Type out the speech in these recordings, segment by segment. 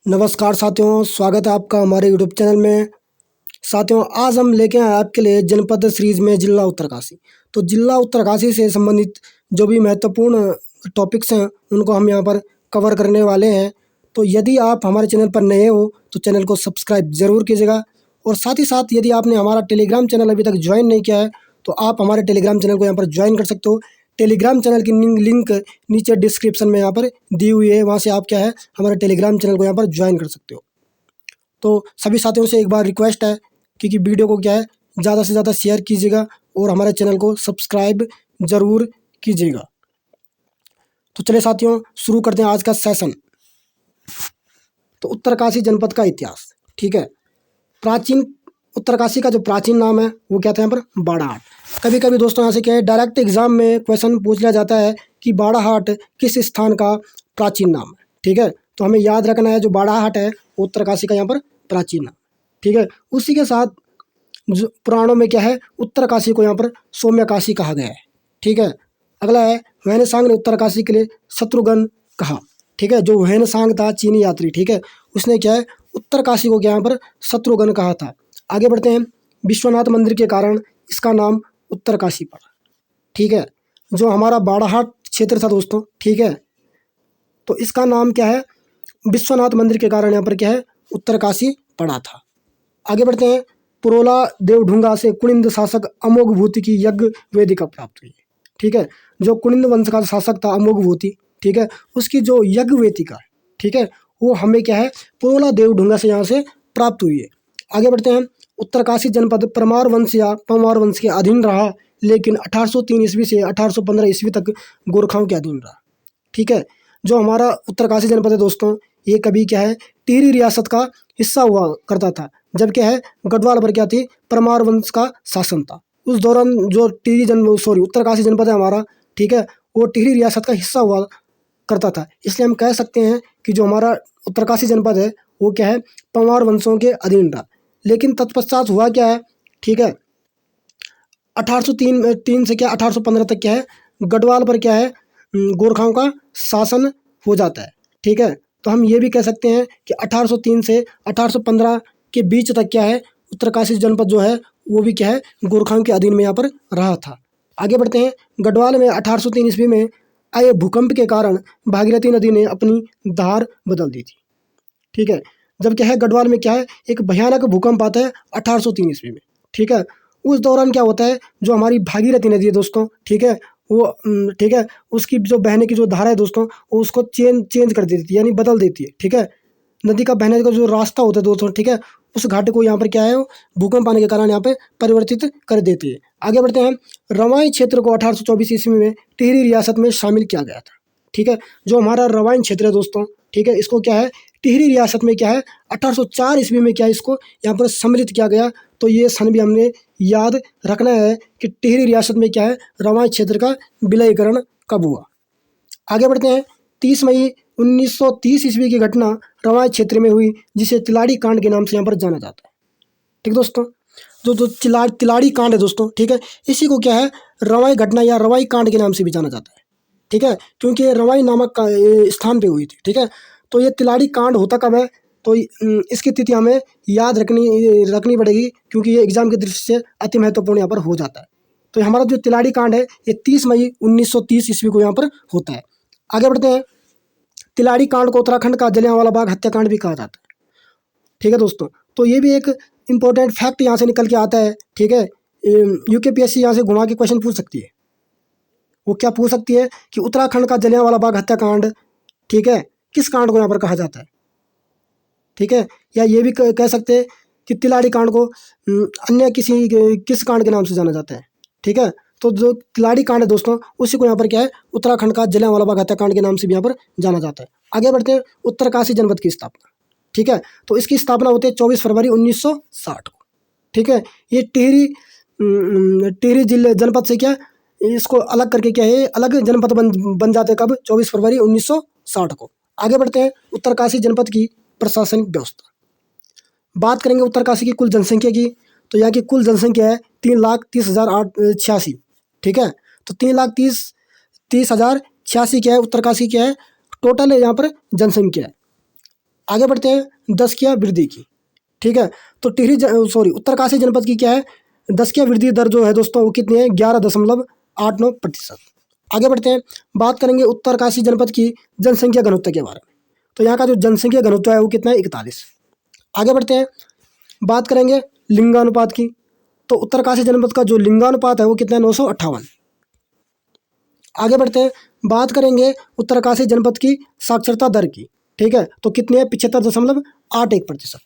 नमस्कार साथियों, स्वागत है आपका हमारे यूट्यूब चैनल में। साथियों, आज हम लेके आए आपके लिए जनपद सीरीज में जिला उत्तरकाशी। तो जिला उत्तरकाशी से संबंधित जो भी महत्वपूर्ण टॉपिक्स हैं उनको हम यहाँ पर कवर करने वाले हैं। तो यदि आप हमारे चैनल पर नए हो तो चैनल को सब्सक्राइब ज़रूर कीजिएगा, और साथ ही साथ यदि आपने हमारा टेलीग्राम चैनल अभी तक ज्वाइन नहीं किया है तो आप हमारे टेलीग्राम चैनल को यहाँ पर ज्वाइन कर सकते हो। टेलीग्राम चैनल की लिंक नीचे डिस्क्रिप्शन में यहाँ पर दी हुई है, वहाँ से आप क्या है हमारे टेलीग्राम चैनल को यहाँ पर ज्वाइन कर सकते हो। तो सभी साथियों से एक बार रिक्वेस्ट है कि वीडियो को क्या है ज़्यादा से ज़्यादा शेयर कीजिएगा और हमारे चैनल को सब्सक्राइब ज़रूर कीजिएगा। तो चलिए साथियों, शुरू करते हैं आज का सेशन। तो उत्तरकाशी जनपद का इतिहास, ठीक है। प्राचीन उत्तरकाशी का जो प्राचीन नाम है वो क्या था यहाँ पर बाड़ाहाट। कभी कभी दोस्तों यहाँ से क्या है डायरेक्ट एग्जाम में क्वेश्चन पूछ लिया जाता है कि बाड़ाहाट किस स्थान का प्राचीन नाम है, ठीक है। तो हमें याद रखना है जो बाड़ाहाट है उत्तरकाशी का यहाँ पर प्राचीन नाम, ठीक है। उसी के साथ जो पुराणों में क्या है उत्तरकाशी को यहाँ पर सौम्यकाशी कहा गया है, ठीक है। अगला है वैनसांग ने उत्तरकाशी के लिए शत्रुघ्न कहा, ठीक है। जो वैनसांग था चीनी यात्री, ठीक है, उसने क्या है उत्तरकाशी को क्या यहाँ पर शत्रुघ्न कहा था। आगे बढ़ते हैं। विश्वनाथ मंदिर के कारण इसका नाम उत्तरकाशी पड़ा, ठीक है। जो हमारा बाड़ाहाट क्षेत्र था दोस्तों, ठीक है, तो इसका नाम क्या है विश्वनाथ मंदिर के कारण यहाँ पर क्या है उत्तरकाशी पड़ा था। आगे बढ़ते हैं। पुरोला देवढुंगा से कुनिंद शासक अमोघ भूति की यज्ञ वेदिका प्राप्त हुई, ठीक है। जो कुनिंद वंश का शासक था अमोघ भूति, ठीक है, उसकी जो यज्ञ वेदिका है, ठीक है, वो हमें क्या है पुरोला देवढुंगा से यहाँ से प्राप्त हुई है। आगे बढ़ते हैं। उत्तरकाशी जनपद परमार वंश या परमार वंश के अधीन रहा, लेकिन 1803 ईस्वी से 1815 ईस्वी तक गोरखाओं के अधीन रहा, ठीक है। जो हमारा उत्तरकाशी जनपद है दोस्तों, ये कभी क्या है टिहरी रियासत का हिस्सा हुआ करता था, जब क्या है गढ़वाल पर क्या थी परमार वंश का शासन था। उस दौरान जो उत्तरकाशी जनपद है हमारा, ठीक है, वो टिहरी रियासत का हिस्सा हुआ करता था। इसलिए हम कह सकते हैं कि जो हमारा उत्तरकाशी जनपद है वो क्या है परमार वंशों के अधीन रहा। लेकिन तत्पश्चात हुआ क्या है, ठीक है, 1803 से क्या 1815 तक क्या है गढ़वाल पर क्या है गोरखाओं का शासन हो जाता है, ठीक है। तो हम ये भी कह सकते हैं कि 1803 से 1815 के बीच तक क्या है उत्तरकाशी जनपद जो है वो भी क्या है गोरखाओं के अधीन में यहाँ पर रहा था। आगे बढ़ते हैं। गढ़वाल में 1803 ईस्वी में आए भूकंप के कारण भागीरथी नदी ने अपनी धार बदल दी थी, ठीक है। जब क्या है गढ़वाल में क्या है एक भयानक भूकंप आता है 1803 ईस्वी में, ठीक है। उस दौरान क्या होता है जो हमारी भागीरथी नदी है दोस्तों, ठीक है, वो ठीक है उसकी जो बहने की जो धारा है दोस्तों वो उसको चेंज कर देती है, यानी बदल देती है, ठीक है। नदी का बहने का जो रास्ता होता है दोस्तों, ठीक है, उस घाट को यहाँ पर क्या है वो भूकंप आने के कारण यहाँ पे परिवर्तित कर देती है। आगे बढ़ते हैं। रवाई क्षेत्र को 1824 ईस्वी में टिहरी रियासत में शामिल किया गया था, ठीक है। जो हमारा रवाइन क्षेत्र है दोस्तों, ठीक है, इसको क्या है टिहरी रियासत में क्या है 1804 ईस्वी में क्या है इसको यहाँ पर सम्मिलित किया गया। तो ये सन भी हमने याद रखना है कि टिहरी रियासत में क्या है रवाई क्षेत्र का विलयीकरण कब हुआ। आगे बढ़ते हैं। 30 मई 1930 ईस्वी की घटना रवाई क्षेत्र में हुई, जिसे तिलाड़ी कांड के नाम से यहाँ पर जाना जाता है, ठीक दोस्तों। जो जो तिलाड़ी कांड है दोस्तों, ठीक है, इसी को क्या है रवाई घटना या रवाई कांड के नाम से भी जाना जाता है, ठीक है, क्योंकि ये रवाई नामक स्थान पे हुई थी, ठीक है। तो ये तिलाड़ी कांड होता कब है, तो इसकी तिथि हमें याद रखनी पड़ेगी, क्योंकि ये एग्जाम की दृष्टि से अति महत्वपूर्ण यहाँ पर हो जाता है। तो हमारा जो तिलाड़ी कांड है ये 30 मई 1930 ईस्वी को यहाँ पर होता है। आगे बढ़ते हैं। तिलाड़ी कांड को उत्तराखंड का जलियांवाला बाग हत्याकांड भी कहा जाता है, ठीक है दोस्तों। तो ये भी एक इम्पोर्टेंट फैक्ट यहाँ से निकल के आता है, ठीक है। यूकेपीएससी यहाँ से घुमा के क्वेश्चन पूछ सकती है। वो क्या पूछ सकती है कि उत्तराखंड का जलियांवाला बाग हत्याकांड, ठीक है, किस कांड को यहाँ पर कहा जाता है, ठीक है। या ये भी कह सकते हैं कि तिलाड़ी कांड को अन्य किस कांड के नाम से जाना जाता है, ठीक है। तो जो तिलाड़ी कांड है दोस्तों उसी को यहाँ पर क्या है उत्तराखंड का जलियांवाला बाग हत्याकांड के नाम से भी यहाँ पर जाना जाता है। आगे बढ़ते हैं। उत्तरकाशी जनपद की स्थापना, ठीक है, तो इसकी स्थापना होती है 24 फरवरी 1960 को, ठीक है। ये टिहरी जिले जनपद से क्या इसको अलग करके क्या है अलग जनपद बन जाते हैं कब 24 फरवरी 1960 को। आगे बढ़ते हैं। उत्तरकाशी जनपद की प्रशासनिक व्यवस्था, बात करेंगे उत्तरकाशी की कुल जनसंख्या की। तो यहाँ की कुल जनसंख्या है 3,30,886, ठीक है। तो 3,30,36 क्या है उत्तरकाशी क्या है टोटल है यहाँ पर जनसंख्या है। आगे बढ़ते हैं दशकीय वृद्धि की। ठीक है, तो उत्तरकाशी जनपद की क्या है, दशकीय वृद्धि दर जो है दोस्तों वो कितनी है, 11.89%। आगे बढ़ते हैं, बात करेंगे उत्तरकाशी जनपद की जनसंख्या घनत्व के बारे में। तो यहाँ का जो जनसंख्या घनत्व है वो कितना है, 41। आगे बढ़ते हैं, बात करेंगे लिंगानुपात की। तो उत्तरकाशी जनपद का जो लिंगानुपात है वो कितना है, 958। आगे बढ़ते हैं, बात करेंगे उत्तरकाशी जनपद की साक्षरता दर की। ठीक है, तो कितनी है, 75.81%।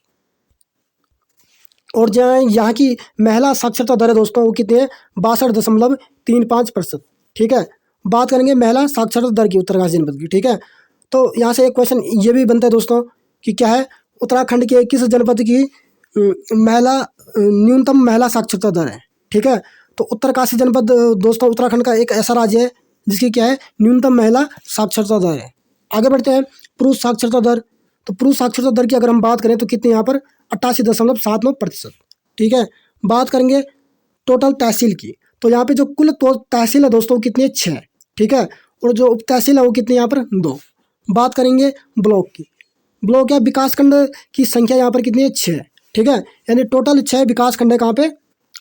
और जहाँ यहाँ की महिला साक्षरता दर है दोस्तों वो कितनी है, 62.35%। ठीक है, बात करेंगे महिला साक्षरता दर की उत्तरकाशी जनपद की। ठीक है, तो यहाँ से एक क्वेश्चन ये भी बनता है दोस्तों कि क्या है, उत्तराखंड के किस जनपद की महिला न्यूनतम महिला साक्षरता दर है। ठीक है, तो उत्तरकाशी जनपद दोस्तों उत्तराखंड का एक ऐसा राज्य है जिसकी क्या है, न्यूनतम महिला साक्षरता दर है। आगे बढ़ते हैं, पुरुष साक्षरता दर। तो पुरुष साक्षरता दर की अगर हम बात करें तो कितनी यहाँ पर, 88.79%। ठीक है, बात करेंगे टोटल तहसील की। तो यहाँ पे जो कुल तहसील है दोस्तों कितनी है, 6। ठीक है, और जो उप तहसील है वो कितनी यहाँ पर, 2। बात करेंगे ब्लॉक की। ब्लॉक या विकासखंड की संख्या यहाँ पर कितनी है, 6। ठीक है, यानी टोटल 6 विकासखंड है कहाँ पे,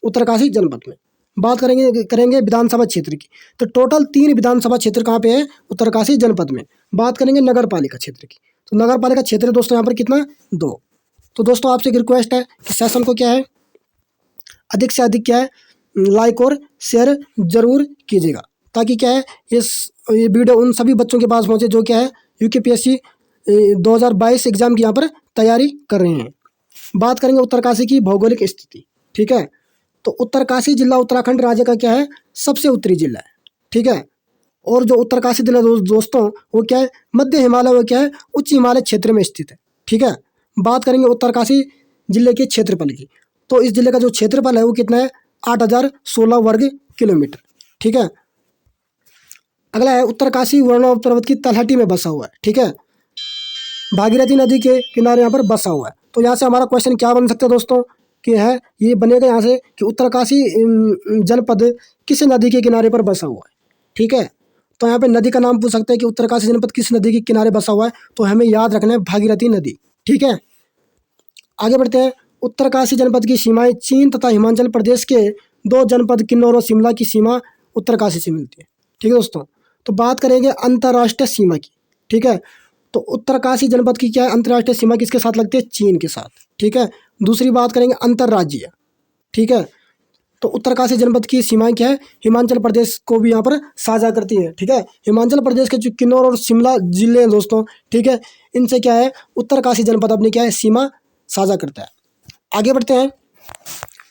उत्तरकाशी जनपद में। बात करेंगे विधानसभा क्षेत्र की। तो टोटल 3 विधानसभा क्षेत्र कहाँ पे है, उत्तरकाशी जनपद में। बात करेंगे नगर पालिका क्षेत्र की। तो नगर पालिका क्षेत्र दोस्तों यहाँ पर कितना, 2। तो दोस्तों आपसे एक रिक्वेस्ट है कि सेशन को क्या है, अधिक से अधिक क्या है, लाइक और शेयर जरूर कीजिएगा, ताकि क्या है ये वीडियो उन सभी बच्चों के पास पहुँचे जो क्या है यूकेपीएससी 2022 एग्जाम की यहाँ पर तैयारी कर रहे हैं। बात करेंगे उत्तरकाशी की भौगोलिक स्थिति। ठीक है, तो उत्तरकाशी जिला उत्तराखंड राज्य का क्या है, सबसे उत्तरी जिला है। ठीक है, और जो उत्तरकाशी जिला दोस्तों वो क्या है, मध्य हिमालय वो क्या है, उच्च हिमालय क्षेत्र में स्थित है। ठीक है, बात करेंगे उत्तरकाशी जिले के क्षेत्रफल की। तो इस जिले का जो क्षेत्रफल है वो कितना है, 8016 वर्ग किलोमीटर। ठीक है, अगला है उत्तरकाशी वर्णव पर्वत की तलहटी में बसा हुआ है। ठीक है, भागीरथी नदी के किनारे यहाँ पर बसा हुआ है। तो यहाँ से हमारा क्वेश्चन क्या बन सकता है दोस्तों, कि है ये बनेगा यहाँ से कि उत्तरकाशी जनपद किस नदी के किनारे पर बसा हुआ है। ठीक है, तो यहाँ पे नदी का नाम पूछ सकते हैं कि उत्तरकाशी जनपद किस नदी के किनारे बसा हुआ है, तो हमें याद रखना है भागीरथी नदी। ठीक है, आगे बढ़ते हैं, उत्तरकाशी जनपद की सीमाएं चीन तथा हिमाचल प्रदेश के 2 जनपद किन्नौर और शिमला की सीमा उत्तरकाशी से मिलती है। ठीक है दोस्तों, तो बात करेंगे अंतर्राष्ट्रीय सीमा की। ठीक है, तो उत्तरकाशी जनपद की क्या है, अंतर्राष्ट्रीय सीमा किसके साथ लगती है, चीन के साथ। ठीक है, दूसरी बात करेंगे अंतर्राज्यीय। ठीक है, तो उत्तरकाशी जनपद की सीमाएं क्या है, हिमाचल प्रदेश को भी यहाँ पर साझा करती है। ठीक है, हिमाचल प्रदेश के जो किन्नौर और शिमला जिले हैं दोस्तों, ठीक है, इनसे क्या है उत्तरकाशी जनपद अपनी क्या है सीमा साझा करता है। आगे बढ़ते हैं,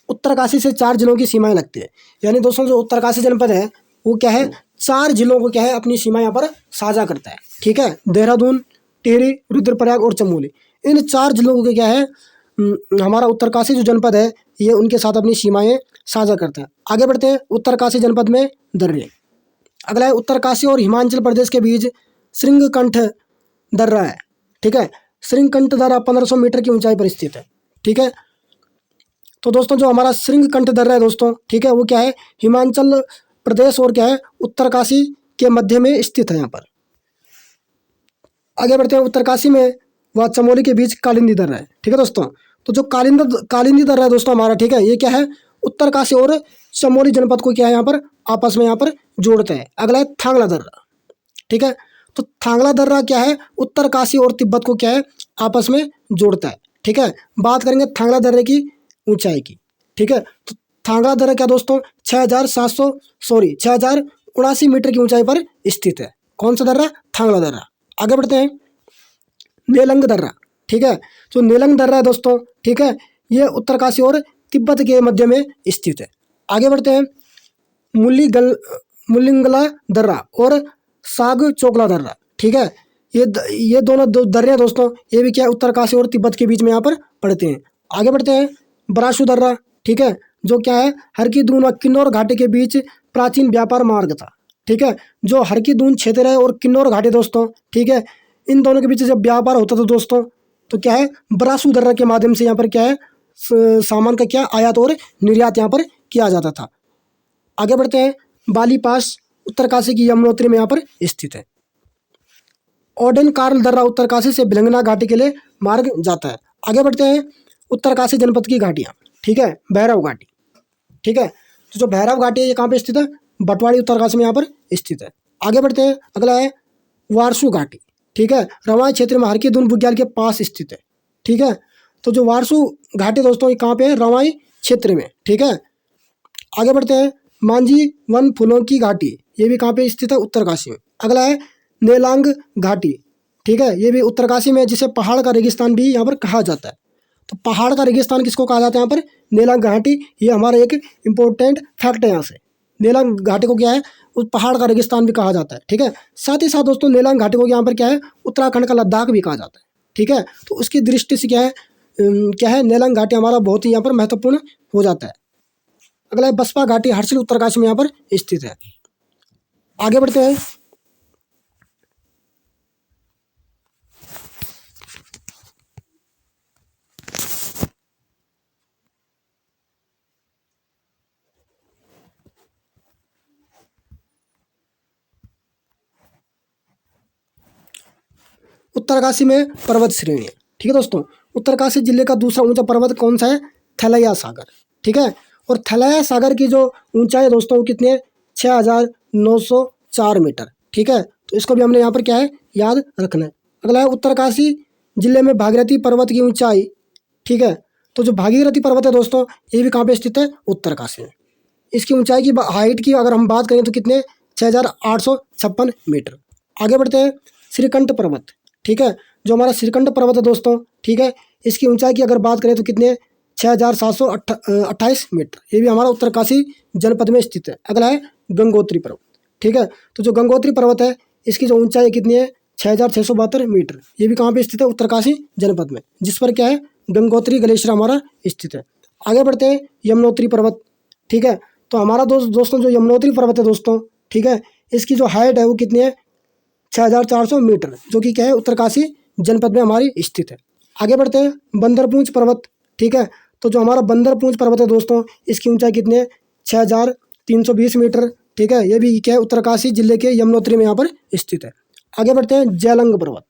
उत्तरकाशी से 4 जिलों की सीमाएं लगती है। यानी दोस्तों जो उत्तरकाशी जनपद है वो क्या है, 4 जिलों को क्या है अपनी सीमा यहाँ पर साझा करता है। ठीक है, देहरादून, टिहरी, रुद्रप्रयाग और चमोली, इन 4 जिलों को क्या है हमारा उत्तरकाशी जो जनपद है ये उनके साथ अपनी सीमाएं साझा करता है। आगे बढ़ते हैं, उत्तरकाशी जनपद में दर्रे। अगला है उत्तरकाशी और हिमाचल प्रदेश के बीच श्रृंगकंठ दर्रा है। ठीक है, श्रृंगकंठ दर्रा 1500 मीटर की ऊंचाई पर स्थित है। ठीक है, तो दोस्तों जो हमारा श्रृंगकंठ दर्रा है दोस्तों, ठीक है, वो क्या है हिमाचल प्रदेश और क्या है उत्तरकाशी के मध्य में स्थित है यहाँ पर। आगे बढ़ते हैं, उत्तरकाशी में व चमोली के बीच कालिंदी दर्रा है। ठीक है दोस्तों, तो जो कालिंदी दर्रा है दोस्तों हमारा, ठीक है, ये क्या है उत्तरकाशी और चमोली जनपद को क्या है यहाँ पर आपस में यहाँ पर जोड़ता है। अगला है थांगला दर्रा। ठीक है, तो थांगला दर्रा क्या है उत्तरकाशी और तिब्बत को क्या है आपस में जोड़ता है। ठीक है, बात करेंगे थांगला दर्रे की ऊंचाई की। ठीक है, तो थांगला दर्रा क्या दोस्तों 6079 मीटर की ऊंचाई पर स्थित है। कौन सा दर्रा, थांगला दर्रा। आगे बढ़ते हैं, नेलंग दर्रा। ठीक है, जो नेलंग दर्रा है दोस्तों, ठीक है, ये उत्तरकाशी और तिब्बत के मध्य में स्थित है। आगे बढ़ते हैं, मुलिंगला दर्रा और साग चोकला दर्रा। ठीक है, ये दोनों दर्रे दोस्तों ये भी क्या है उत्तरकाशी और तिब्बत के बीच में यहाँ पर पड़ते हैं। आगे बढ़ते हैं, बराशु दर्रा। ठीक है, जो क्या है हरकी-दून और किन्नौर घाटी के बीच प्राचीन व्यापार मार्ग था। ठीक है, जो हरकी-दून क्षेत्र है और किन्नौर घाटी दोस्तों, ठीक है, इन दोनों के बीच जब व्यापार होता था दोस्तों, तो क्या है बराशु दर्रा के माध्यम से यहाँ पर क्या है सामान का क्या आयात और निर्यात यहाँ पर किया जाता था। आगे बढ़ते हैं, बाली पास उत्तरकाशी की यमुनोत्री में यहाँ पर स्थित है। ओडेन कार्ल दर्रा उत्तरकाशी से भिलंगना घाटी के लिए मार्ग जाता है। आगे बढ़ते हैं, उत्तरकाशी जनपद की घाटियाँ, ठीक है, भैरव घाटी, ठीक है। तो जो भैरव घाटी है ये कहाँ पे स्थित है, बटवाड़ी उत्तरकाशी में यहाँ पर स्थित है। आगे बढ़ते हैं, अगला है वारसू घाटी, ठीक है, रवाई क्षेत्र में हरकी-दून बुग्याल के पास स्थित है, ठीक है। तो जो वारसू घाटी दोस्तों ये कहाँ पे है, रवाई क्षेत्र में, ठीक है। आगे बढ़ते हैं, मांझी वन फूलों की घाटी, ये भी कहाँ पे स्थित है, उत्तरकाशी में। अगला है नेलांग घाटी, ठीक है, ये भी उत्तरकाशी में, जिसे पहाड़ का रेगिस्तान भी यहाँ पर कहा जाता है। तो पहाड़ का रेगिस्तान किसको कहा जाता है यहाँ पर, नेलांग घाटी। ये हमारा एक इम्पोर्टेंट फैक्ट है यहाँ से। नेलांग घाटी को क्या है, उस पहाड़ का रेगिस्तान भी कहा जाता है, ठीक है। साथ ही साथ दोस्तों नेलांग घाटी को यहाँ पर क्या है, उत्तराखंड का लद्दाख भी कहा जाता है, ठीक है। तो उसकी दृष्टि से क्या है, नेलांग घाटी हमारा बहुत ही यहाँ पर महत्वपूर्ण हो जाता है। अगला है बसपा घाटी, हर्षिल उत्तरकाशी में यहाँ पर स्थित है। आगे बढ़ते हैं, उत्तरकाशी में पर्वत श्रेणी, ठीक है दोस्तों। उत्तरकाशी जिले का दूसरा ऊंचा पर्वत कौन सा है, थलैया सागर, ठीक है। और थलैया सागर की जो ऊंचाई है दोस्तों वो कितनी है, 6,904 मीटर, ठीक है। तो इसको भी हमने यहाँ पर क्या है, याद रखना है। अगला है उत्तरकाशी जिले में भागीरथी पर्वत की ऊंचाई, ठीक है। तो जो भागीरथी पर्वत है दोस्तों ये भी कहाँ पे स्थित है, उत्तरकाशी में। इसकी ऊंचाई की हाइट की अगर हम बात करें तो कितने, 6,856 मीटर। आगे बढ़ते हैं, श्रीकंठ पर्वत, ठीक है, जो हमारा श्रीकंठ पर्वत है दोस्तों, ठीक है, इसकी ऊंचाई की अगर बात करें तो कितने, 6,728 मीटर। ये भी हमारा उत्तरकाशी जनपद में स्थित है। अगला है गंगोत्री पर्वत, ठीक है। तो जो गंगोत्री पर्वत है इसकी जो ऊंचाई कितनी है, 6,672 मीटर। ये भी कहाँ पे स्थित है, उत्तरकाशी जनपद में, जिस पर क्या है, गंगोत्री ग्लेशियर हमारा स्थित है। आगे बढ़ते हैं, यमुनोत्री पर्वत, ठीक है। तो हमारा दोस्तों जो यमुनोत्री पर्वत है दोस्तों, ठीक है, इसकी जो हाइट है वो कितनी है, 6,400 मीटर, जो कि क्या है, उत्तरकाशी जनपद में हमारी स्थित है। आगे बढ़ते हैं, बंदरपूंछ पर्वत, ठीक है। तो जो हमारा बंदरपूंछ पर्वत है दोस्तों इसकी ऊंचाई कितनी है, 6,320 मीटर, ठीक है। ये भी क्या है, उत्तरकाशी जिले के यमुनोत्री में यहाँ पर स्थित है। आगे बढ़ते हैं, जयलंग पर्वत,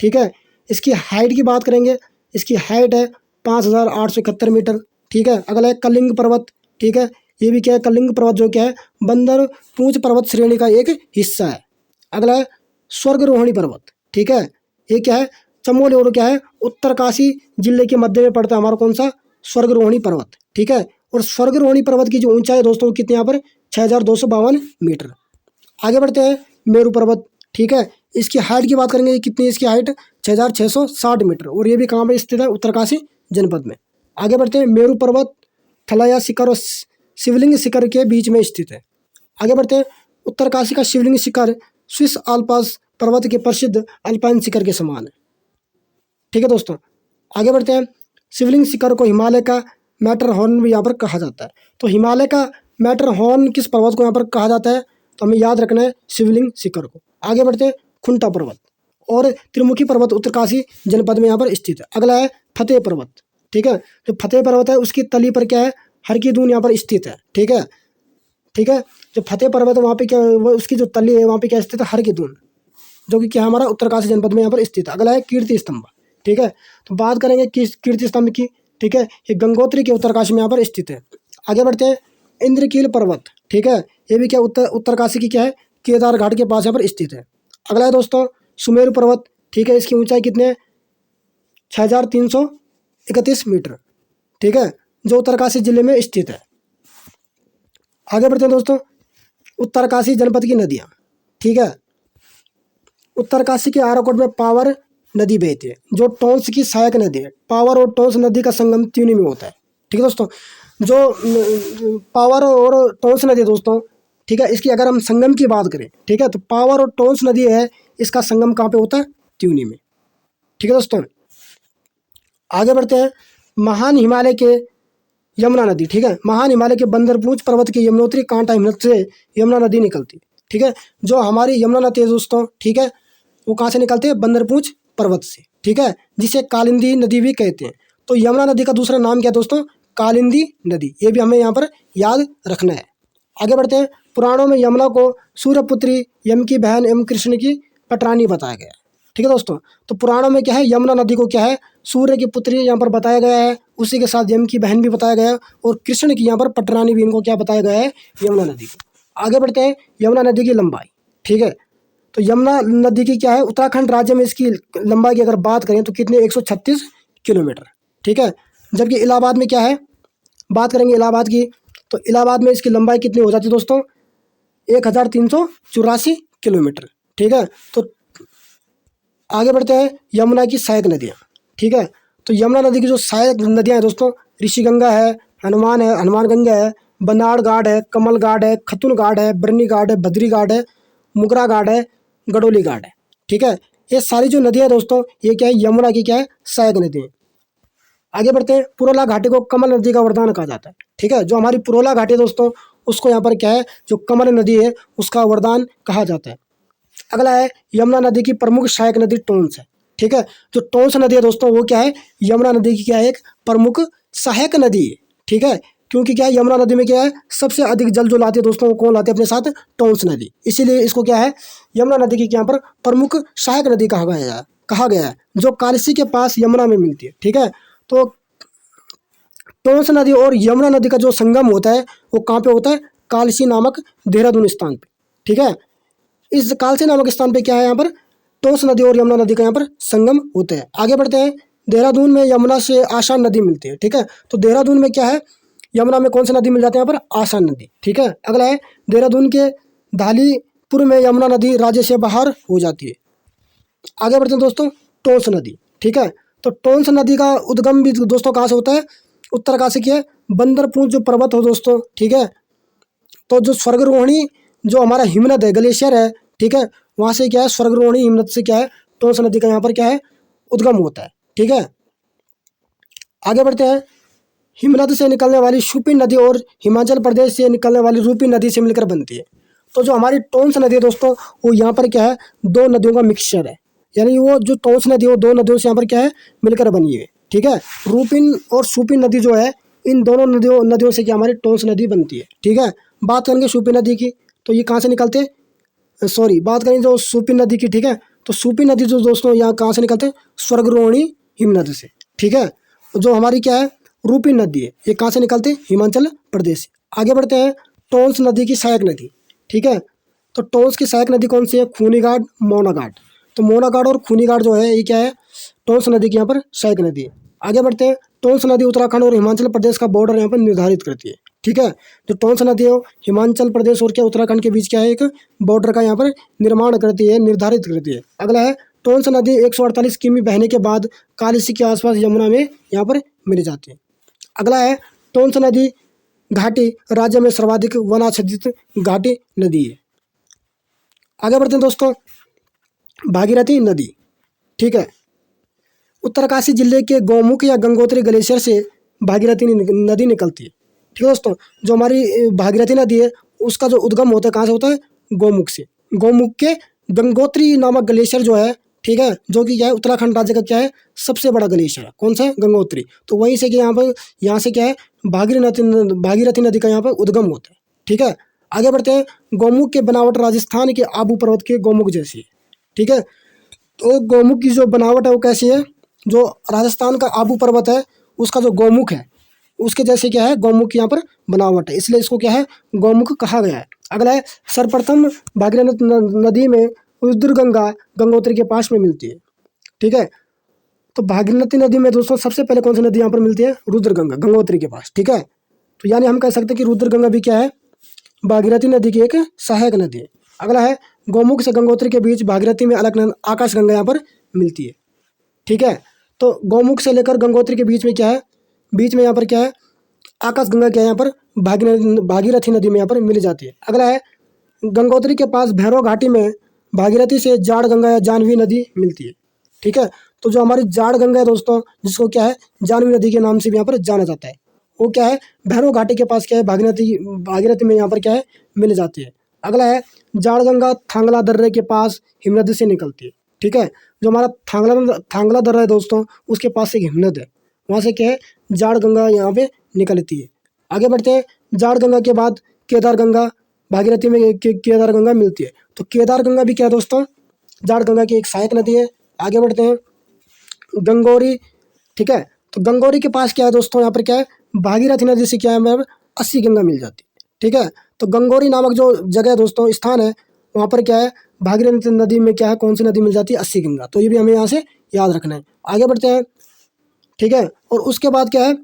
ठीक है। इसकी हाइट की बात करेंगे, इसकी हाइट है 5,871 मीटर, ठीक है। अगला है कलिंग पर्वत, ठीक है। ये भी क्या है, कलिंग पर्वत जो क्या है, बंदरपूंछ पर्वत श्रेणी का एक हिस्सा है। अगला है स्वर्गरोहिणी पर्वत, ठीक है। ये क्या है, चमोली और क्या है, उत्तरकाशी जिले के मध्य में पड़ता है हमारा कौन सा, स्वर्गरोहिणी पर्वत, ठीक है। और स्वर्गरोहिणी पर्वत की जो ऊंचाई है दोस्तों कितने यहाँ पर, 6,252 मीटर। आगे बढ़ते हैं, मेरू पर्वत, ठीक है। इसकी हाइट की बात करेंगे, ये कितनी है, इसकी हाइट 6,660 मीटर, और ये भी कहाँ पर स्थित है, उत्तरकाशी जनपद में। आगे बढ़ते हैं, मेरू पर्वत थलैया शिखर और शिवलिंग शिखर के बीच में स्थित है। आगे बढ़ते हैं, उत्तरकाशी का शिवलिंग शिखर स्विस आल्प्स पर्वत के प्रसिद्ध अल्पाइन शिखर के समान है, ठीक है दोस्तों। आगे बढ़ते हैं, शिवलिंग शिखर को हिमालय का मैटरहॉर्न भी यहाँ पर कहा जाता है। तो हिमालय का मैटरहॉर्न किस पर्वत को यहाँ पर कहा जाता है, तो हमें याद रखना है शिवलिंग शिखर को। आगे बढ़ते हैं, खुंटा पर्वत और त्रिमुखी पर्वत उत्तरकाशी जनपद में यहाँ पर स्थित है। अगला है फतेह पर्वत, ठीक है। जो फतेह पर्वत है उसकी तली पर क्या है, हरकी-दून यहाँ पर स्थित है, ठीक है, ठीक है। जो फतेह पर्वत है वहाँ पे क्या, वो उसकी जो तली है वहाँ पे क्या स्थित है, हरकी-दून, जो कि क्या हमारा उत्तरकाशी जनपद में यहाँ पर स्थित है। अगला है कीर्ति स्तंभ, ठीक है। तो बात करेंगे किस कीर्ति स्तंभ की, ठीक है, ये गंगोत्री के उत्तरकाशी में यहाँ पर स्थित है। आगे बढ़ते हैं, इंद्रकील पर्वत, ठीक है। ये भी क्या उत्तरकाशी की क्या है, केदार घाट के पास यहाँ पर स्थित है। अगला है दोस्तों सुमेरु पर्वत, ठीक है। इसकी ऊंचाई कितने है, 6,331 मीटर, ठीक है, जो उत्तरकाशी जिले में स्थित है। आगे बढ़ते हैं दोस्तों, उत्तरकाशी जनपद की नदियाँ, ठीक है। उत्तरकाशी के आराकोट में पावर नदी बहती है, जो टोंस की सहायक नदी है। पावर और टोंस नदी का संगम त्यूनी में होता है, ठीक है दोस्तों। जो पावर और टोंस नदी है दोस्तों, ठीक है, इसकी अगर हम संगम की बात करें, ठीक है, तो पावर और टोंस नदी है, इसका संगम कहाँ पे होता है, त्यूनी में, ठीक है दोस्तों। आगे बढ़ते हैं, महान हिमालय के यमुना नदी, ठीक है। महान हिमालय के बंदरपूंछ पर्वत के यमुनोत्री कांटा हिमनद से यमुना नदी निकलती है, ठीक है। जो हमारी यमुना नदी है दोस्तों, ठीक है, वो कहाँ से निकलती है, बंदरपूंछ पर्वत से, ठीक है, जिसे कालिंदी नदी भी कहते हैं। तो यमुना नदी का दूसरा नाम क्या है दोस्तों, कालिंदी नदी। ये भी हमें यहाँ पर याद रखना है। आगे बढ़ते हैं, पुराणों में यमुना को सूर्यपुत्री, यम की बहन एवं कृष्ण की पटरानी बताया गया है, ठीक है दोस्तों। तो पुराणों में क्या है, यमुना नदी को क्या है, सूर्य की पुत्री यहाँ पर बताया गया है, उसी के साथ यम की बहन भी बताया गया है, और कृष्ण की यहाँ पर पटरानी भी इनको क्या बताया गया है, यमुना नदी को। आगे बढ़ते हैं, यमुना नदी की लंबाई। ठीक है, तो यमुना नदी की क्या है, उत्तराखंड राज्य में इसकी लंबाई की अगर बात करें तो कितने, 136 किलोमीटर। ठीक है, जबकि इलाहाबाद में क्या है, बात करेंगे इलाहाबाद की, तो इलाहाबाद में इसकी लंबाई कितनी हो जाती है दोस्तों, 1384 किलोमीटर। ठीक है, तो आगे बढ़ते हैं, यमुना की सहायक नदियाँ। ठीक है, तो यमुना नदी की जो सहायक नदियाँ हैं दोस्तों, ऋषिगंगा है, हनुमान गंगा है, बनाड़ घाट है, कमल घाट है, खतुन घाट है, बरनी घाट है, बद्री घाट है, मुगरा घाट है, गडोली घाट है। ठीक है, ये सारी जो नदियाँ दोस्तों, ये क्या है, यमुना की क्या है, सहायक नदियाँ। आगे बढ़ते हैं, पुरोला घाटी को कमल नदी का वरदान कहा जाता है। ठीक है, जो हमारी पुरोला घाटी दोस्तों, उसको यहाँ पर क्या है, जो कमल नदी है उसका वरदान कहा जाता है। अगला है, यमुना नदी की प्रमुख सहायक नदी टोंस है। ठीक है, जो टोंस नदी है दोस्तों, वो क्या है, यमुना नदी की क्या है, एक प्रमुख सहायक नदी है। ठीक है, क्योंकि क्या है, यमुना नदी में क्या है, सबसे अधिक जल जो लाती है दोस्तों, वो कौन लाती है अपने साथ, टोंस नदी। इसीलिए इसको क्या है, यमुना नदी की यहाँ पर प्रमुख सहायक नदी कहा गया है, जो कालसी के पास यमुना में मिलती है। ठीक है, तो टोंस नदी और यमुना नदी का जो संगम होता है वो कहाँ पे होता है, कालसी नामक देहरादून स्थान पे। ठीक है, इस कालसी नामक स्थान पे क्या है, यहाँ पर टोंस नदी और यमुना नदी का यहाँ पर संगम होते हैं। आगे बढ़ते हैं, देहरादून में यमुना से आसान नदी मिलती है। ठीक है, तो देहरादून में क्या है, यमुना में कौन सी नदी मिल जाती है, यहाँ पर आसान नदी। ठीक है, अगला है, देहरादून के धालीपुर में यमुना नदी राज्य से बाहर हो जाती है। आगे बढ़ते हैं दोस्तों, टोंस नदी। ठीक है, तो टोंस नदी का उद्गम भी दोस्तों कहाँ से होता है, उत्तरकाशी के बंदरपुर जो पर्वत हो दोस्तों। ठीक है, तो जो स्वर्गरोहिणी जो हमारा हिमनद है, ग्लेशियर है, ठीक है, वहाँ से क्या है, स्वर्गरोहिणी हिमनद से क्या है, टोंस नदी का यहाँ पर क्या है, उद्गम होता है। ठीक है, आगे बढ़ते हैं, हिमनद से निकलने वाली शूपी नदी और हिमाचल प्रदेश से निकलने वाली रूपी नदी से मिलकर बनती है। तो जो हमारी टोंस नदी है दोस्तों, वो यहाँ पर क्या है, दो नदियों का मिक्सचर है, यानी वो जो टोंस नदी है वो दो नदियों से यहाँ पर क्या है, मिलकर बनी है। ठीक है, रूपिन और शूपी नदी जो है, इन दोनों नदियों से क्या हमारी टोंस नदी बनती है। ठीक है, बात करेंगे शूपी नदी की, तो ये कहाँ से निकलते हैं, सॉरी बात करें जो सूपी नदी की। ठीक है, तो सूपी नदी जो दोस्तों यहाँ कहाँ से निकलते हैं, स्वर्गरोहिणी हिमनद से। ठीक है, जो हमारी क्या है, रूपी नदी है, ये कहाँ से निकलते हैं, हिमाचल प्रदेश से। आगे बढ़ते हैं, टोंस नदी की सहायक नदी। ठीक है, तो टोंस की सहायक नदी कौन सी है, खूनी घाट, मोना घाट। तो मोना घाट और खूनी घाट जो है, ये क्या है, टोंस नदी की यहाँ पर सहायक नदी है। आगे बढ़ते हैं, टोंस नदी उत्तराखंड और हिमाचल प्रदेश का बॉर्डर यहाँ पर निर्धारित करती है। ठीक है, जो टोंस नदी है हिमाचल प्रदेश और क्या उत्तराखंड के बीच क्या है, एक बॉर्डर का यहाँ पर निर्माण करती है, निर्धारित करती है। अगला है, टोंस नदी 148 किमी बहने के बाद कालसी के आसपास यमुना में यहाँ पर मिल जाती है। अगला है, टोंस नदी घाटी राज्य में सर्वाधिक वनाच्छादित घाटी नदी है। आगे बढ़ते हैं दोस्तों, भागीरथी नदी। ठीक है, उत्तरकाशी जिले के गौमुख या गंगोत्री ग्लेशियर से भागीरथी नदी निकलती है। ठीक है दोस्तों, जो हमारी भागीरथी नदी है उसका जो उद्गम होता है कहाँ से होता है, गौमुख से। गौमुख के गंगोत्री नामक ग्लेशियर जो है, ठीक है, जो कि क्या है, उत्तराखंड राज्य का क्या है, सबसे बड़ा ग्लेशियर है, कौन सा है, गंगोत्री। तो वहीं से कि यहाँ से क्या है, भागीरथी नदी का यहाँ पर उद्गम होता है। ठीक है, आगे बढ़ते हैं, गौमुख के बनावट राजस्थान के आबू पर्वत के गौमुख जैसी है। ठीक है, तो गौमुख की जो बनावट है वो कैसी है, जो राजस्थान का आबू पर्वत है उसका जो गौमुख है उसके जैसे क्या है, गौमुख की यहाँ पर बनावट है, इसलिए इसको क्या है, गौमुख कहा गया है। अगला है, सर्वप्रथम भागीरथी नदी में रुद्रगंगा गंगोत्री के पास में मिलती है। ठीक है, तो भागीरथी नदी में दोस्तों सबसे पहले कौन सी नदी यहाँ पर मिलती है, रुद्रगंगा गंगोत्री के पास। ठीक है, तो यानी हम कह सकते हैं कि रुद्रगंगा भी क्या है, भागीरथी नदी की एक सहायक नदी है। अगला है, गौमुख से गंगोत्री के बीच भागीरथी में अलग आकाशगंगा यहाँ पर मिलती है। ठीक है, तो गौमुख से लेकर गंगोत्री के बीच में क्या है, बीच में यहाँ पर क्या है, आकाशगंगा क्या है, यहाँ पर भागीरथी नदी में यहाँ पर मिल जाती है। अगला है, गंगोत्री के पास भैरव घाटी में भागीरथी से जाड़ गंगा या जानवी नदी मिलती है। ठीक है, तो जो हमारी जाड़ गंगा है दोस्तों, जिसको क्या है, जानवी नदी के नाम से भी यहाँ पर जाना जाता है, वो क्या है, भैरव घाटी के पास क्या है, भागीरथी में यहाँ पर क्या है, मिल जाती है। अगला है, जाड़ गंगा थांगला दर्रे के पास हिमनद से निकलती है। ठीक है, जो हमारा थांगला दर्रा है दोस्तों, उसके पास एक हिमनद है, वहाँ से क्या है, जाड़ गंगा यहाँ पे निकलती है। आगे बढ़ते हैं, जाड़ गंगा के बाद केदार गंगा भागीरथी में केदार गंगा मिलती है। तो केदार गंगा भी क्या है दोस्तों, जाड़ गंगा की एक सहायक नदी है। आगे बढ़ते हैं, गंगोरी, ठीक है। तो गंगोरी के पास क्या है दोस्तों, यहाँ पर क्या है, भागीरथी नदी से क्या है हमें अस्सी गंगा मिल जाती है, ठीक है। तो गंगोरी नामक जो जगह है दोस्तों, स्थान है, वहाँ पर क्या है, भागीरथी नदी में क्या है, कौन सी नदी मिल जाती है, अस्सी गंगा। तो ये भी हमें यहाँ से याद रखना है। आगे बढ़ते हैं, ठीक है। और उसके बाद क्या है,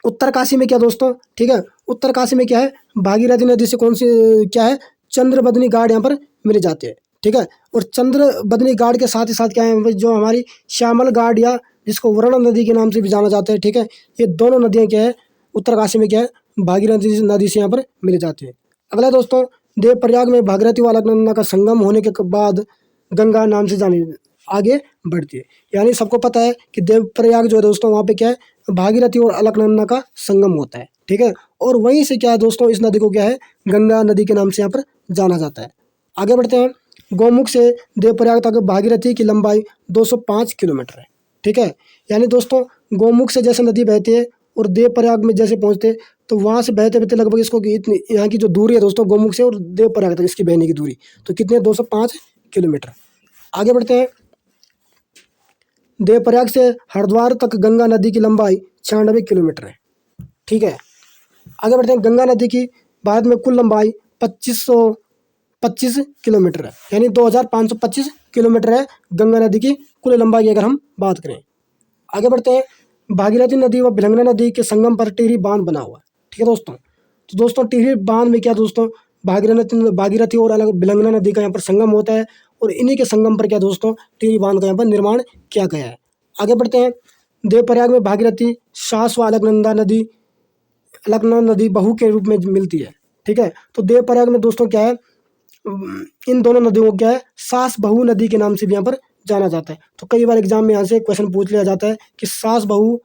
उत्तरकाशी में क्या दोस्तों, ठीक है, उत्तरकाशी में क्या है, भागीरथी नदी से कौन सी क्या है, चंद्रबदनी घाट यहाँ पर मिले जाते हैं, ठीक है। और चंद्रबदनी घाट के साथ ही साथ क्या है, जो हमारी श्यामल घाट या जिसको वरुणा नदी के नाम से भी जाना जाता है, ठीक है, ये दोनों नदियाँ क्या है, उत्तरकाशी में क्या है, भागीरथी नदी से यहाँ पर मिले जाते हैं। अगला दोस्तों, देवप्रयाग में भागीरथी व अलकनंदा का संगम होने के बाद गंगा नाम से जानी आगे बढ़ती है। यानी सबको पता है कि देवप्रयाग जो है दोस्तों, वहाँ पे क्या है, भागीरथी और अलकनंदा का संगम होता है, ठीक है। और वहीं से क्या है दोस्तों, इस नदी को क्या है, गंगा नदी के नाम से यहाँ पर जाना जाता है। आगे बढ़ते हैं, गौमुख से देवप्रयाग तक भागीरथी की लंबाई 205 किलोमीटर है, ठीक है। यानी दोस्तों, गौमुख से जैसे नदी बहती है और देवप्रयाग में जैसे पहुँचते, तो वहाँ से बहते बहते लगभग इसको इतनी यहाँ की जो दूरी है दोस्तों, गौमुख से और देवप्रयाग तक इसकी बहने की दूरी तो कितने, 205 किलोमीटर। आगे बढ़ते हैं, देवप्रयाग से हरिद्वार तक गंगा नदी की लंबाई 96 किलोमीटर है, ठीक है। आगे बढ़ते हैं, गंगा नदी की भारत में कुल लंबाई 2525 किलोमीटर है, यानी 2525 किलोमीटर है गंगा नदी की कुल लंबाई की अगर हम बात करें। आगे बढ़ते हैं, भागीरथी नदी व भिलंगना नदी के संगम पर टिहरी बांध बना हुआ है, ठीक है दोस्तों। तो दोस्तों, टिहरी बांध में क्या दोस्तों, भागीरथी और अलग भिलंगना नदी का यहाँ पर संगम होता है और इन्हीं के संगम पर क्या दोस्तों, टिहरी बांध का यहाँ पर निर्माण किया गया है। आगे बढ़ते हैं, देवप्रयाग में भागीरथी, सास व अलकनंदा नदी बहू के रूप में मिलती है, ठीक है। तो देवप्रयाग में दोस्तों क्या है, इन दोनों नदियों को क्या है, सास बहू नदी के नाम से भी यहाँ पर जाना जाता है। तो कई बार एग्जाम में यहाँ से क्वेश्चन पूछ लिया जाता है कि सास बहू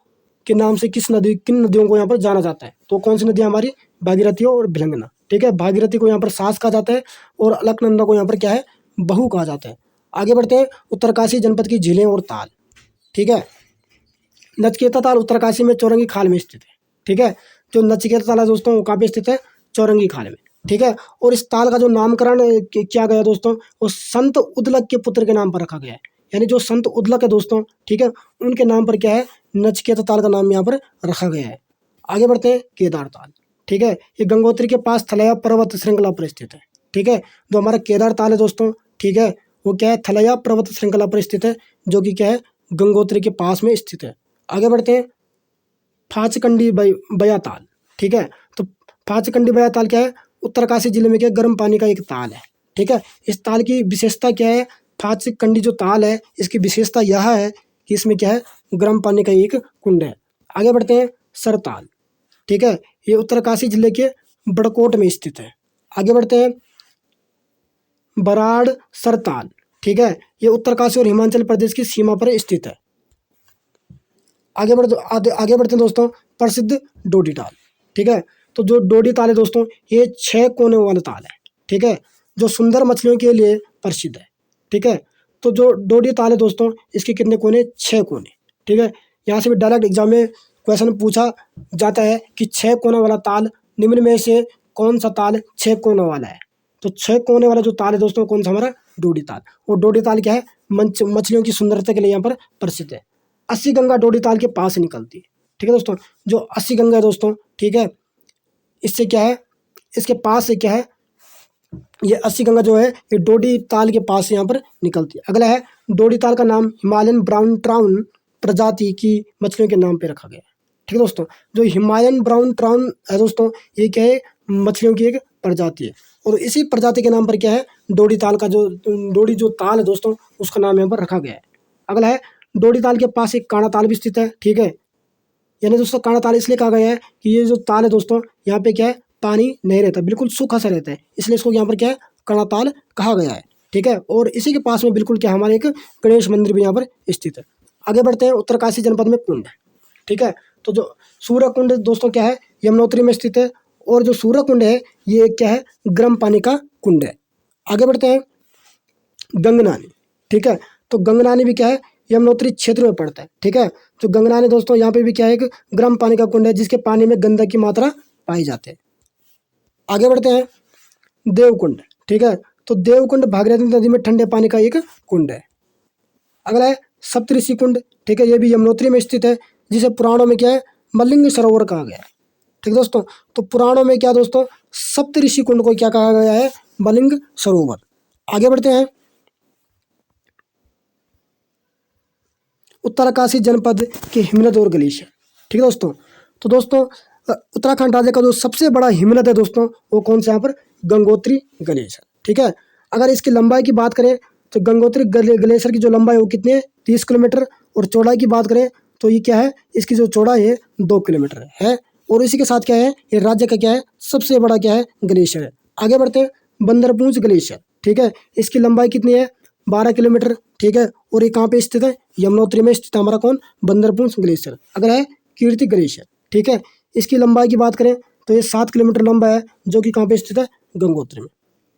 के नाम से किन नदियों को यहाँ पर जाना जाता है। तो कौन सी नदी हमारी, भागीरथी और भिलंगना, ठीक है। भागीरथी को यहाँ पर सास कहा जाता है और अलकनंदा को यहाँ पर क्या है, बहू कहा जाता है। आगे बढ़ते हैं, उत्तरकाशी जनपद की झीलें और ताल, ठीक है। नचिकेता ताल उत्तरकाशी में चौरंगी खाल में स्थित है, ठीक है। जो नचिकेता ताल है दोस्तों, वो कहाँ पे स्थित है, चौरंगी खाल में, ठीक है। और इस ताल का जो नामकरण किया गया दोस्तों, वो संत उदलक के पुत्र के नाम पर रखा गया है। यानी जो संत उदलक है दोस्तों, ठीक है, उनके नाम पर क्या है, नचिकेता ताल का नाम यहाँ पर रखा गया है। आगे बढ़ते हैं, केदार ताल, ठीक है। ये गंगोत्री के पास थलैया पर्वत श्रृंखला पर स्थित है, ठीक है। जो हमारा केदार ताल है दोस्तों, ठीक है, वो क्या है, थलैया पर्वत श्रृंखला पर स्थित है, जो कि क्या है, गंगोत्री के पास में स्थित है। आगे बढ़ते हैं, फाचकंडी बया ताल, ठीक है। तो फाचकंडी बया ताल क्या है, उत्तरकाशी जिले में क्या गर्म पानी का एक ताल है, ठीक है। इस ताल की विशेषता क्या है, फाचकंडी जो ताल है, इसकी विशेषता यह है कि इसमें क्या है, गर्म पानी का एक कुंड है। आगे बढ़ते हैं, सरताल, ठीक है, ये उत्तरकाशी जिले के बड़कोट में स्थित है। आगे बढ़ते हैं, बराड़ सरताल, ठीक है, ये उत्तरकाशी और हिमाचल प्रदेश की सीमा पर स्थित है। आगे बढ़ते हैं दोस्तों, प्रसिद्ध डोडी ताल, ठीक है। तो जो डोडी ताल है दोस्तों, ये 6 कोने वाला ताल है, ठीक है, जो सुंदर मछलियों के लिए प्रसिद्ध है, ठीक है। तो जो डोडी ताल है दोस्तों, इसके कितने कोने, 6 कोने, ठीक है। यहाँ से भी डायरेक्ट एग्जाम में क्वेश्चन पूछा जाता है कि 6 कोना वाला ताल निम्न में से कौन सा ताल 6 कोनों वाला है। तो 6 कोने वाला जो ताल है दोस्तों, कौन सा, हमारा डोडी ताल। और डोडी ताल क्या है, मछलियों की सुंदरता के लिए यहाँ पर प्रसिद्ध है। अस्सी गंगा डोडी ताल के पास से निकलती है, ठीक है दोस्तों। जो अस्सी गंगा है दोस्तों, ठीक है, इससे क्या है, इसके पास से क्या है, ये अस्सी गंगा जो है, ये डोडी ताल के पास से यहाँ पर निकलती है। अगला है, डोडी ताल का नाम हिमालयन ब्राउन ट्राउन प्रजाति की मछलियों के नाम पे रखा गया है, ठीक है दोस्तों। जो हिमालयन ब्राउन ट्राउन है दोस्तों, ये क्या है, मछलियों की एक प्रजाति है और इसी प्रजाति के नाम पर क्या है, डोडी ताल का डोडी जो ताल है दोस्तों, उसका नाम यहाँ पर रखा गया है। अगला है, डोडी ताल के पास एक कांडा ताल भी स्थित है, ठीक है। यानी दोस्तों कांडा ताल इसलिए कहा गया है कि ये जो ताल है दोस्तों, यहाँ पे क्या है, पानी नहीं रहता, बिल्कुल सूखा सा रहता है, इसलिए इसको यहाँ पर क्या है, कांडा ताल कहा गया है, ठीक है। और इसी के पास में बिल्कुल क्या, हमारे एक गणेश मंदिर भी यहाँ पर स्थित है। आगे बढ़ते हैं, उत्तरकाशी जनपद में कुंड, ठीक है। तो जो सूर्य कुंड दोस्तों क्या है, यमुनोत्री में स्थित है और जो सूर्य कुंड है, ये क्या है, गर्म पानी का कुंड है। आगे बढ़ते हैं, गंगनानी, ठीक है। तो गंगनानी भी क्या है, यमुनोत्री क्षेत्र में पड़ता है, ठीक है। तो गंगनानी दोस्तों, यहाँ पे भी क्या है, एक गर्म पानी का कुंड है जिसके पानी में गंधक की मात्रा पाई जाती है। आगे बढ़ते हैं, देवकुंड, ठीक है। तो देवकुंड भागीरथी नदी में ठंडे पानी का एक कुंड है। अगला है सप्तऋषि कुंड, ठीक है, ये भी यमुनोत्री में स्थित है, जिसे पुराणों में क्या है, मलिंग सरोवर कहा गया है। ठीक है दोस्तों, तो पुराणों में क्या दोस्तों, सप्तऋषि कुंड को क्या कहा गया है, मलिंग सरोवर। आगे बढ़ते हैं, उत्तरकाशी जनपद के हिमनद और ग्लेशियर। ठीक है दोस्तों, तो दोस्तों उत्तराखंड राज्य का जो सबसे बड़ा हिमनद है दोस्तों, वो कौन सा, यहाँ पर गंगोत्री ग्लेशियर। ठीक है, अगर इसकी लंबाई की बात करें तो गंगोत्री ग्लेशियर की जो लंबाई है वो कितनी है, 30 किलोमीटर, और चौड़ाई की बात करें तो ये क्या है, इसकी जो चौड़ाई है 2 किलोमीटर है। और इसी के साथ क्या है, ये राज्य का क्या है, सबसे बड़ा क्या है, ग्लेशियर है। आगे बढ़ते हैं, बंदरपूंछ ग्लेशियर। ठीक है, इसकी लंबाई कितनी है, 12 किलोमीटर। ठीक है, और ये कहाँ पे स्थित है, यमुनोत्री में स्थित है हमारा कौन, बंदरपूंछ ग्लेशियर। अगला है कीर्ति ग्लेशियर। ठीक है, इसकी लंबाई की बात करें तो ये 7 किलोमीटर लंबा है, जो कि कहाँ पे स्थित है, गंगोत्री में।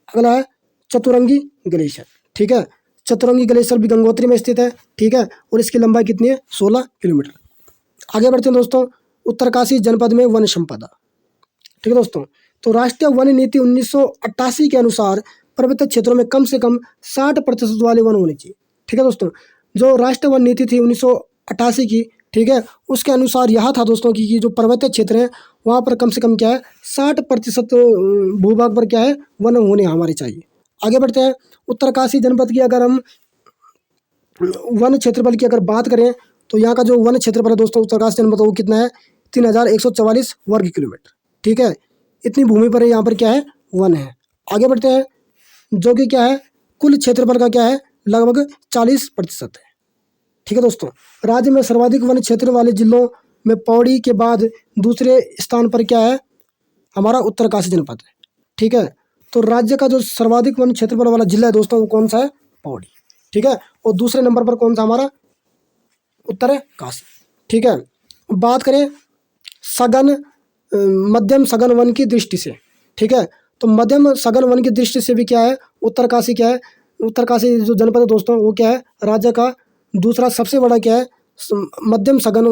अगला है चतुरंगी ग्लेशियर। ठीक है, चतुरंगी ग्लेशियर भी गंगोत्री में स्थित है। ठीक है, और इसकी लंबाई कितनी है, 16 किलोमीटर। आगे बढ़ते हैं दोस्तों, उत्तरकाशी जनपद में वन संपदा। ठीक है दोस्तों, तो राष्ट्रीय वन नीति 1988 के अनुसार पर्वतीय क्षेत्रों में कम से कम 60% वाले वन होने चाहिए। ठीक है दोस्तों, जो राष्ट्रीय वन नीति थी 1988 की, ठीक है, उसके अनुसार यह था दोस्तों कि ये जो पर्वतीय क्षेत्र है वहाँ पर कम से कम क्या है, 60% भूभाग पर क्या है, वन होने हमारे चाहिए। आगे बढ़ते हैं, उत्तरकाशी जनपद की अगर हम वन क्षेत्रफल की अगर बात करें तो यहाँ का जो वन क्षेत्रफल है दोस्तों उत्तरकाशी जनपद, वो कितना है, 3144 वर्ग किलोमीटर। ठीक है, इतनी भूमि पर यहाँ पर क्या है, वन है। आगे बढ़ते हैं, जो कि क्या है, कुल क्षेत्रफल का क्या है, लगभग 40% है। ठीक है दोस्तों, राज्य में सर्वाधिक वन क्षेत्र वाले जिलों में पौड़ी के बाद दूसरे स्थान पर क्या है, हमारा उत्तरकाशी जनपद है। ठीक है, तो राज्य का जो सर्वाधिक वन क्षेत्रफल वाला जिला है दोस्तों, वो कौन सा है, पौड़ी। ठीक है, और दूसरे नंबर पर कौन सा, हमारा उत्तरकाशी। ठीक है, बात करें सघन मध्यम सघन वन की दृष्टि से। ठीक है, तो मध्यम सघन वन की दृष्टि से भी क्या है, उत्तरकाशी क्या है, उत्तरकाशी जो जनपद है दोस्तों, वो क्या है, राज्य का दूसरा सबसे बड़ा क्या है, मध्यम सघन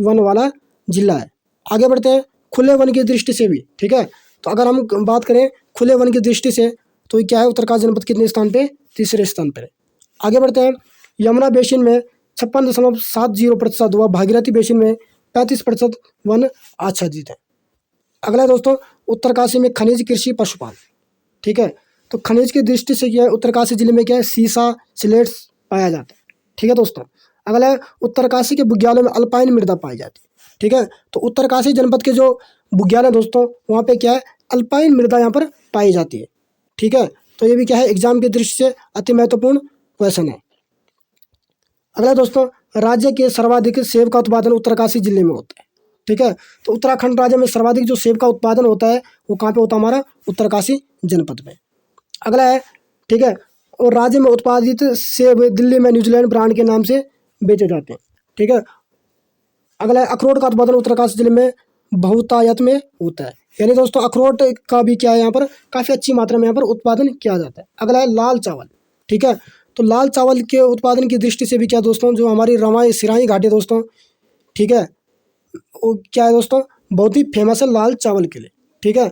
वन वाला जिला है। आगे बढ़ते हैं, खुले वन की दृष्टि से भी। ठीक है, तो अगर हम बात करें खुले वन की दृष्टि से तो ये क्या है, उत्तरकाशी जनपद कितने स्थान पे, तीसरे स्थान पर है। आगे बढ़ते हैं, यमुना बेसिन में 56.70% व भागीरथी बेसिन में 35% वन आच्छादित है। अगला दोस्तों, उत्तरकाशी में खनिज, कृषि, पशुपालन। ठीक है, तो खनिज की दृष्टि से क्या है, उत्तरकाशी जिले में क्या है, सीसा, सिलेट पाया जाता है। ठीक है दोस्तों, अगला है उत्तरकाशी के बुग्यालों में अल्पाइन मृदा पाई जाती है। ठीक है, तो उत्तरकाशी जनपद के जो बुग्याल है दोस्तों, वहाँ पे क्या है, अल्पाइन मृदा यहाँ पर पाई जाती है। ठीक है, तो ये भी क्या है, एग्जाम की दृष्टि से अति महत्वपूर्ण क्वेश्चन है। अगला दोस्तों, राज्य के सर्वाधिक सेब का उत्पादन उत्तरकाशी जिले में होता है। ठीक है, तो उत्तराखंड राज्य में सर्वाधिक जो सेब का उत्पादन होता है वो कहाँ पे होता है, हमारा उत्तरकाशी जनपद में। अगला है, ठीक है, और राज्य में उत्पादित सेब दिल्ली में न्यूजीलैंड ब्रांड के नाम से बेचे जाते हैं। ठीक है, अगला है, अखरोट का उत्पादन उत्तरकाशी जिले में बहुतायत में होता है, यानी दोस्तों अखरोट का भी क्या है, यहाँ पर काफ़ी अच्छी मात्रा में यहाँ पर उत्पादन किया जाता है। अगला है लाल चावल। ठीक है, तो लाल चावल के उत्पादन की दृष्टि से भी क्या दोस्तों, जो हमारी रवाई सिराही घाटी दोस्तों, ठीक है, वो क्या है दोस्तों, बहुत ही फेमस है लाल चावल के लिए। ठीक है,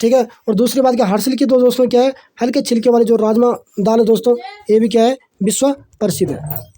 ठीक है, और दूसरी बात क्या, हर्षिल की तो दोस्तों क्या है, हल्के छिलके वाले जो राजमा दाल है दोस्तों, ये भी क्या है, विश्व प्रसिद्ध है।